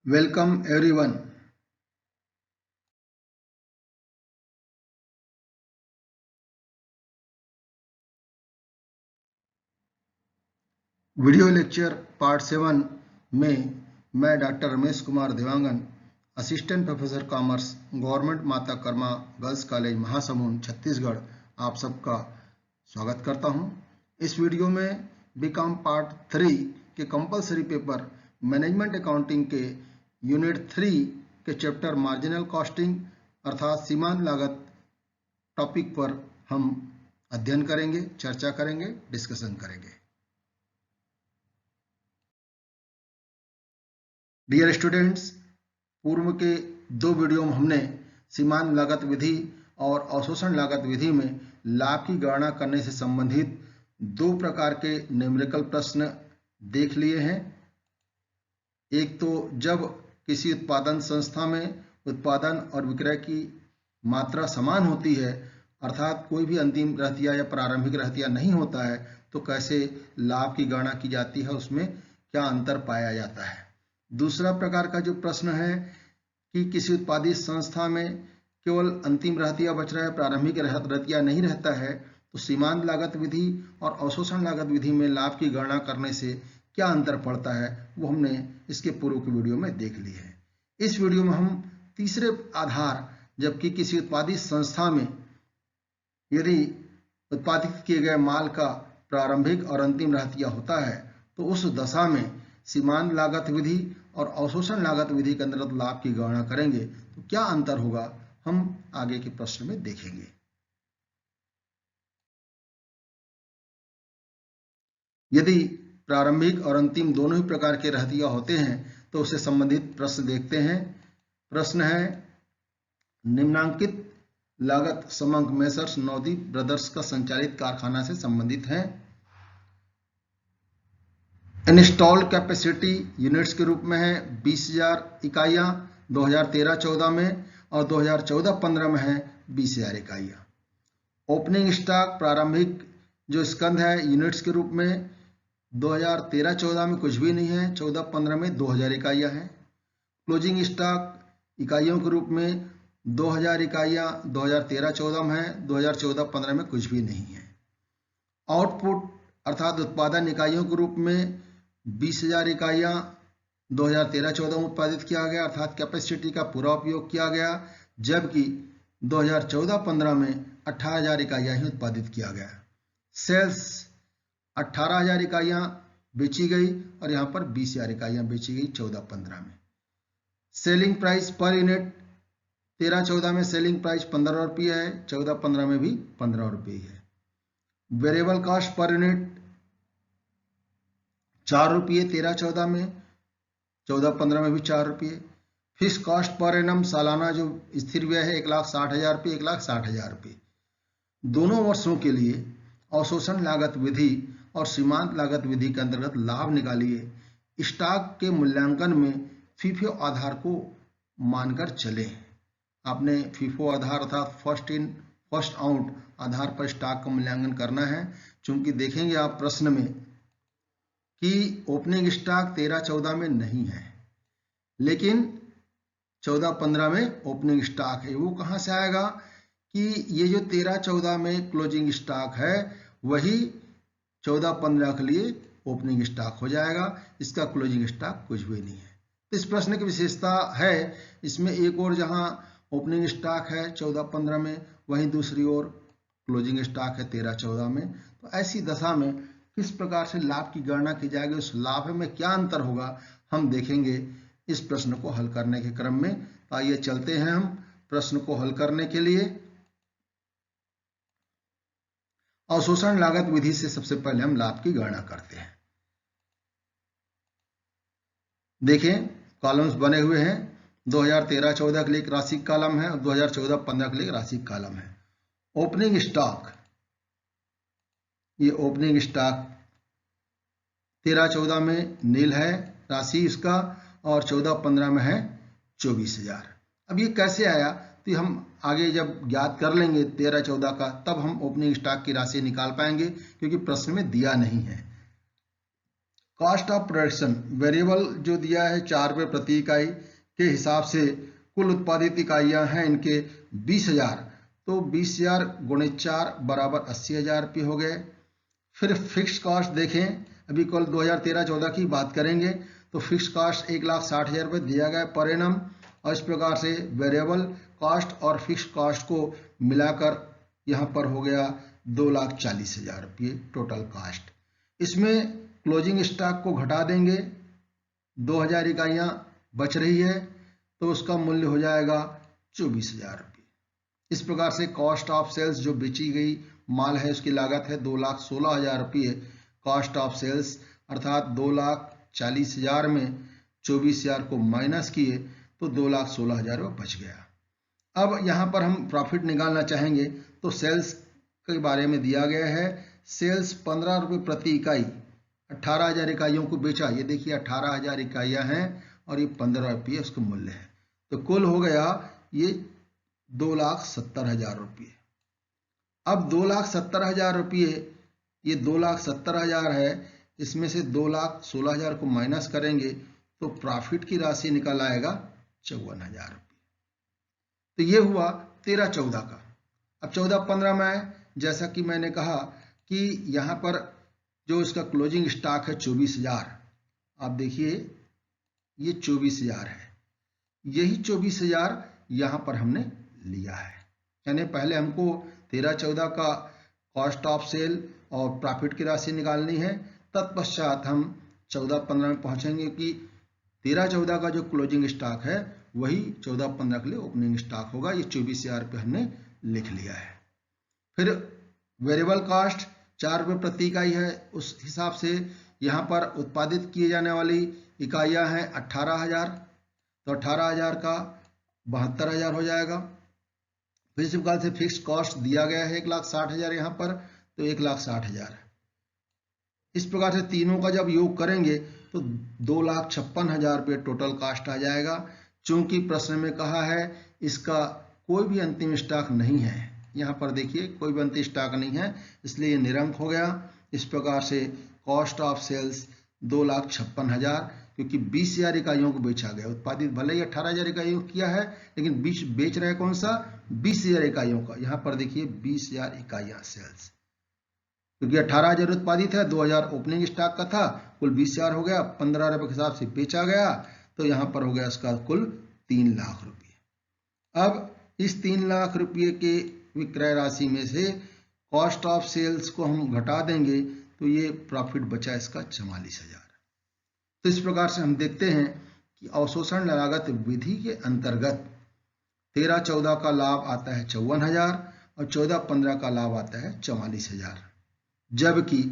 Welcome everyone. Video lecture part 7 में मैं doctor Ramesh Kumar Dewangan, assistant professor commerce, government माता Karma girls college Mahasamund Chhattisgarh, आप सबका स्वागत करता हूं। इस वीडियो में बीकॉम पार्ट 3 के कंपलसरी पेपर मैनेजमेंट अकाउंटिंग के यूनिट 3 के चैप्टर मार्जिनल कॉस्टिंग अर्थात सीमांत लागत टॉपिक पर हम अध्ययन करेंगे, चर्चा करेंगे, डिस्कशन करेंगे। डियर स्टूडेंट्स, पूर्व के 2 वीडियो में हमने सीमांत लागत विधि और अवशोषण लागत विधि में लाभ की गणना करने से संबंधित 2 प्रकार के न्यूमेरिकल प्रश्न देख लिए हैं। एक तो जब किसी उत्पादन संस्था में उत्पादन और विक्रय की मात्रा समान होती है, अर्थात कोई भी अंतिम रहतिया या प्रारंभिक रहतिया नहीं होता है, तो कैसे लाभ की गणना की जाती है, उसमें क्या अंतर पाया जाता है। दूसरा प्रकार का जो प्रश्न है कि किसी उत्पादित संस्था में केवल अंतिम रहतिया बच रहा है, प्रारंभिक रहतिया नहीं रहता है, तो सीमांत लागत विधि और अवशोषण लागत विधि में लाभ की गणना करने से क्या अंतर पड़ता है, वो हमने इसके पूर्व के वीडियो में देख ली है। इस वीडियो में हम तीसरे आधार, जबकि किसी उत्पादित संस्था में यदि उत्पादित किए गए माल का प्रारंभिक और अंतिम रहतिया होता है, तो उस दशा में सीमांत लागत विधि और अवशोषण लागत विधि के अंतर्गत लाभ की गणना करेंगे तो क्या अंतर होगा, हम आगे के प्रश्न में देखेंगे। यदि प्रारंभिक और अंतिम दोनों ही प्रकार के रहतिया होते हैं तो उससे संबंधित प्रश्न देखते हैं। प्रश्न है, निम्नांकित लागत समंक मेसर्स नवदीप ब्रदर्स का संचालित कारखाना से संबंधित है। इंस्टॉल कैपेसिटी यूनिट्स के रूप में है 20,000 इकाइयाँ 2013-14 में और 2014-15 में है 20,000 इकाइयाँ। ओपनिंग स्टॉक प्रारंभिक जो स्कंध है यूनिट्स के रूप में 2013-14 में कुछ भी नहीं है, 14-15 में 2,000 इकाइयाँ हैं। क्लोजिंग स्टॉक इकाइयों के रूप में 2,000 इकाइयाँ 2013-14 में है, 2014-15 में कुछ भी नहीं है। आउटपुट अर्थात उत्पादन इकाइयों के रूप में 20,000 इकाइयाँ 2013-14 में उत्पादित किया गया, अर्थात कैपेसिटी का पूरा उपयोग किया गया, जबकि 2014-15 में 18,000 इकाइयाँ ही उत्पादित किया गया। सेल्स 18,000 इकाइयाँ बेची गई और यहाँ पर 20,000 इकाइयाँ बेची गई 14-15 में। सेलिंग प्राइस पर यूनिट 13-14 में सेलिंग प्राइस 15 रुपये है, 14-15 में भी 15 रुपये है। वेरिएबल कॉस्ट पर यूनिट 4 रुपये 13-14 में, 14-15 में भी 4 रुपये। फिक्स कॉस्ट पर एनम सालाना जो स्थिर व्यय है 1,60,000 रुपये, 1,60,000 रुपये। दोनों वर्षों के लिए अवशोषण लागत विधि और सीमांत लागत विधि के अंतर्गत लाभ निकालिए। स्टॉक के मूल्यांकन में फीफो आधार को मानकर चले। आपने फीफो आधार अर्थात फर्स्ट इन फर्स्ट आउट आधार पर स्टॉक का मूल्यांकन करना है। चूंकि देखेंगे आप प्रश्न में कि ओपनिंग स्टॉक 13-14 में नहीं है, लेकिन 14-15 में ओपनिंग स्टॉक है। वो कहाँ से आएगा कि ये जो 13-14 में क्लोजिंग स्टॉक है वही 14-15 के लिए ओपनिंग स्टॉक हो जाएगा, इसका क्लोजिंग स्टॉक कुछ भी नहीं है। इस प्रश्न की विशेषता है, इसमें एक और जहाँ ओपनिंग स्टॉक है 14-15 में, वहीं दूसरी ओर क्लोजिंग स्टॉक है 13-14 में। तो ऐसी दशा में किस प्रकार से लाभ की गणना की जाएगी, उस लाभ में क्या अंतर होगा, हम देखेंगे इस प्रश्न को हल करने के क्रम में। तो आइए चलते हैं हम प्रश्न को हल करने के लिए। अवशोषण लागत विधि से सबसे पहले हम लाभ की गणना करते हैं। देखें, कॉलम्स बने हुए हैं। 2013-14 के लिए एक राशि कॉलम है और 2014-15 के लिए एक राशि कॉलम है। ओपनिंग स्टॉक, ये ओपनिंग स्टॉक 13-14 में नील है राशि इसका और 14-15 में है 24,000। अब ये कैसे आया, तो हम आगे जब ज्ञात कर लेंगे 13-14 का, तब हम ओपनिंग स्टॉक की राशि निकाल पाएंगे, क्योंकि प्रश्न में दिया नहीं है। कॉस्ट ऑफ प्रोडक्शन वेरिएबल जो दिया है 4 रुपये प्रति इकाई के हिसाब से कुल उत्पादित इकाइयां हैं इनके 20,000, तो 20,000 गुणे 4 बराबर 80,000 रुपये हो गए। फिर फिक्स कॉस्ट देखें, अभी कल 2013-14 की बात करेंगे तो फिक्स कॉस्ट 1,60,000 रुपये दिया गया पर एनम, और इस प्रकार से वेरिएबल कॉस्ट और फिक्स कॉस्ट को मिलाकर यहाँ पर हो गया 2,40,000 रुपये टोटल कॉस्ट। इसमें क्लोजिंग स्टॉक को घटा देंगे, 2,000 इकाइयाँ बच रही है तो उसका मूल्य हो जाएगा 24,000 रुपये। इस प्रकार से कॉस्ट ऑफ सेल्स जो बेची गई माल है उसकी लागत है 2,16,000 रुपये कॉस्ट ऑफ सेल्स, अर्थात 2,40,000 में 24,000 को माइनस किए तो 2,16,000 रुपये बच गया। अब यहाँ पर हम प्रॉफिट निकालना चाहेंगे तो सेल्स के बारे में दिया गया है। सेल्स 15 रुपये प्रति इकाई, 18,000 इकाइयों को बेचा। ये देखिए 18,000 इकाइयाँ हैं और ये 15 रुपये उसका मूल्य है, तो कुल हो गया ये 2,70,000 रुपये। अब 2,70,000 रुपये, ये 2,70,000 है, इसमें से 2,16,000 को माइनस करेंगे तो प्रॉफिट की राशि निकल आएगा 54,000 रुपये। तो ये हुआ 13-14 का। अब 14-15 में जैसा कि मैंने कहा कि यहाँ पर जो इसका क्लोजिंग स्टॉक है 24,000, आप देखिए ये 24,000 है, यही 24,000 यहाँ पर हमने लिया है। यानी पहले हमको 13-14 का कॉस्ट ऑफ सेल और प्रॉफिट की राशि निकालनी है, तत्पश्चात हम 14-15 में पहुँचेंगे कि 13-14 का जो क्लोजिंग स्टॉक है वही 14-15 के लिए ओपनिंग स्टॉक होगा। ये 24,000 रुपये हमने लिख लिया है। फिर वेरिएबल कॉस्ट 4 रुपये प्रति इकाई है, उस हिसाब से यहाँ पर उत्पादित किए जाने वाली इकाइयाँ हैं 18,000, तो 18,000 का 72,000 हो जाएगा। फिर इस प्रकार से फिक्स कॉस्ट दिया गया है 1,60,000 यहाँ पर, तो 1,60,000। इस प्रकार से तीनों का जब योग करेंगे तो 2,56,000 रुपये टोटल कॉस्ट आ जाएगा। चूंकि प्रश्न में कहा है इसका कोई भी अंतिम स्टॉक नहीं है, यहाँ पर देखिए कोई भी अंतिम स्टॉक नहीं है, इसलिए ये निरंक हो गया। इस प्रकार से कॉस्ट ऑफ सेल्स 2,56,000, क्योंकि 20,000 इकाइयों को बेचा गया। उत्पादित भले ही 18,000 इकाइयों किया है, लेकिन बेच रहे कौन सा, 20,000 इकाइयों का। यहाँ पर देखिए 20,000 इकाइयाँ सेल्स, क्योंकि 18,000 उत्पादित है, 2,000 ओपनिंग स्टॉक का था, कुल 20,000 हो गया, 15 रुपये के हिसाब से बेचा गया, तो यहाँ पर हो गया इसका कुल 3 लाख रुपये। अब इस 3 लाख रुपये के विक्रय राशि में से कॉस्ट ऑफ सेल्स को हम घटा देंगे तो ये प्रॉफिट बचा इसका 44,000। तो इस प्रकार से हम देखते हैं कि अवशोषण लागत विधि के अंतर्गत 13-14 का लाभ आता है 54,000 और 14-15 का लाभ आता है 44,000, जबकि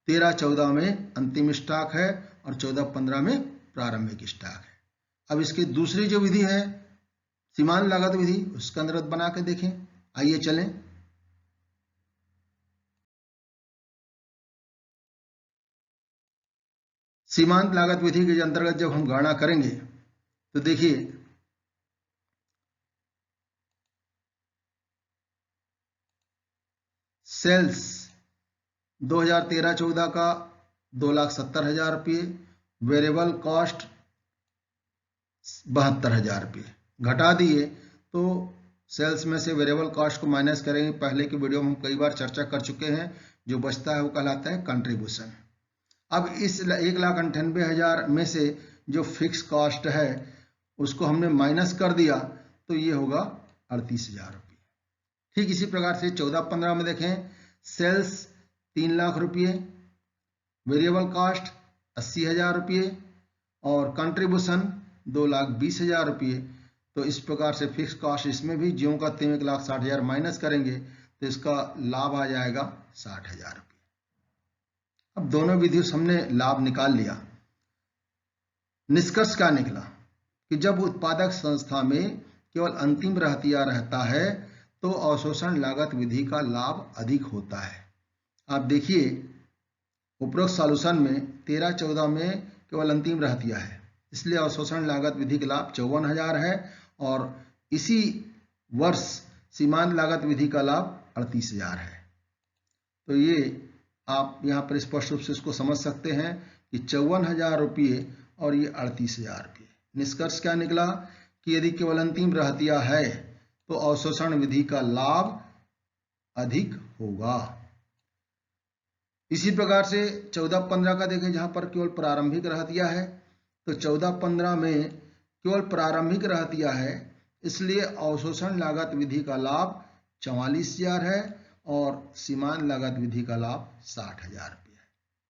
13-14 में अंतिम स्टॉक है और 14-15 में प्रारंभिक स्टॉक है। अब इसकी दूसरी जो विधि है सीमांत लागत विधि, उसका अंतर्गत बना के देखें, आइए चलें। सीमांत लागत विधि के अंतर्गत जब हम गणना करेंगे तो देखिए सेल्स 2013-14 का 2,70,000 रुपये, वेरिएबल कॉस्ट 72,000 रुपये, घटा दिए तो सेल्स में से वेरिएबल कॉस्ट को माइनस करेंगे। पहले की वीडियो में हम कई बार चर्चा कर चुके हैं, जो बचता है वो कहलाता है कंट्रीब्यूशन। अब इस 1,98,000 में से जो फिक्स कॉस्ट है उसको हमने माइनस कर दिया तो ये होगा 38,000 रुपये। ठीक इसी प्रकार से 14-15 में देखें, सेल्स 3 लाख रुपये, वेरिएबल कॉस्ट 80,000 रुपये और कंट्रीब्यूशन 2,20,000 रुपये। तो इस प्रकार से फिक्स कॉस्ट इसमें भी ज्यों का त्यों 1,60,000 माइनस करेंगे तो इसका लाभ आ जाएगा 60,000 रुपये। अब दोनों विधियों से हमने लाभ निकाल लिया। निष्कर्ष क्या निकला कि जब उत्पादक संस्था में केवल अंतिम रहतिया रहता है तो अवशोषण लागत विधि का लाभ अधिक होता है। आप देखिए उपरोक्त सॉल्यूशन में 13-14 में केवल अंतिम रहतिया है, इसलिए अवशोषण लागत विधि का लाभ 54,000 है और इसी वर्ष सीमांत लागत विधि का लाभ 38,000 है। तो ये आप यहाँ पर स्पष्ट रूप से इसको समझ सकते हैं कि 54,000 रुपये और ये 38,000 रुपये। निष्कर्ष क्या निकला कि यदि केवल अंतिम रहतिया है तो अवशोषण विधि का लाभ अधिक होगा। इसी प्रकार से 14-15 का देखें, जहां पर केवल प्रारंभिक रहतिया है, तो 14-15 में केवल प्रारंभिक रहतिया है, इसलिए अवशोषण लागत विधि का लाभ 44,000 है और सीमांत लागत विधि का लाभ 60,000 रुपये है।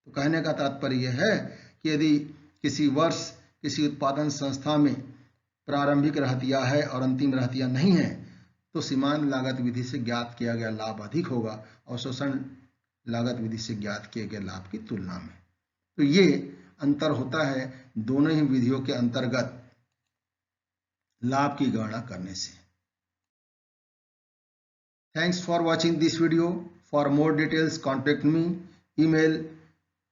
तो कहने का तात्पर्य यह है कि यदि किसी वर्ष किसी उत्पादन संस्था में प्रारंभिक रहतिया है और अंतिम रहतिया नहीं है, तो सीमांत लागत विधि से ज्ञात किया गया लाभ अधिक होगा अवशोषण लागत विधि से ज्ञात किए गए लाभ की तुलना में। तो ये अंतर होता है दोनों ही विधियों के अंतर्गत लाभ की गणना करने से। Thanks for watching this video. For more details contact me. Email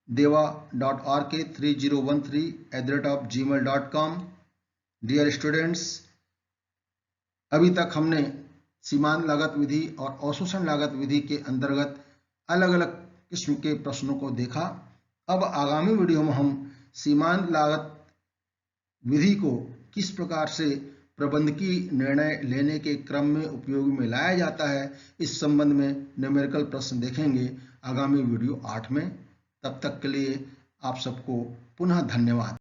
deva.rk3013@gmail.com। Dear students, अभी तक हमने सीमांत लागत विधि और अवशोषण लागत विधि के अंतर्गत अलग अलग किस्म के प्रश्नों को देखा। अब आगामी वीडियो में हम सीमांत लागत विधि को किस प्रकार से प्रबंधकीय निर्णय लेने के क्रम में उपयोग में लाया जाता है, इस संबंध में न्यूमेरिकल प्रश्न देखेंगे आगामी वीडियो 8 में। तब तक के लिए आप सबको पुनः धन्यवाद।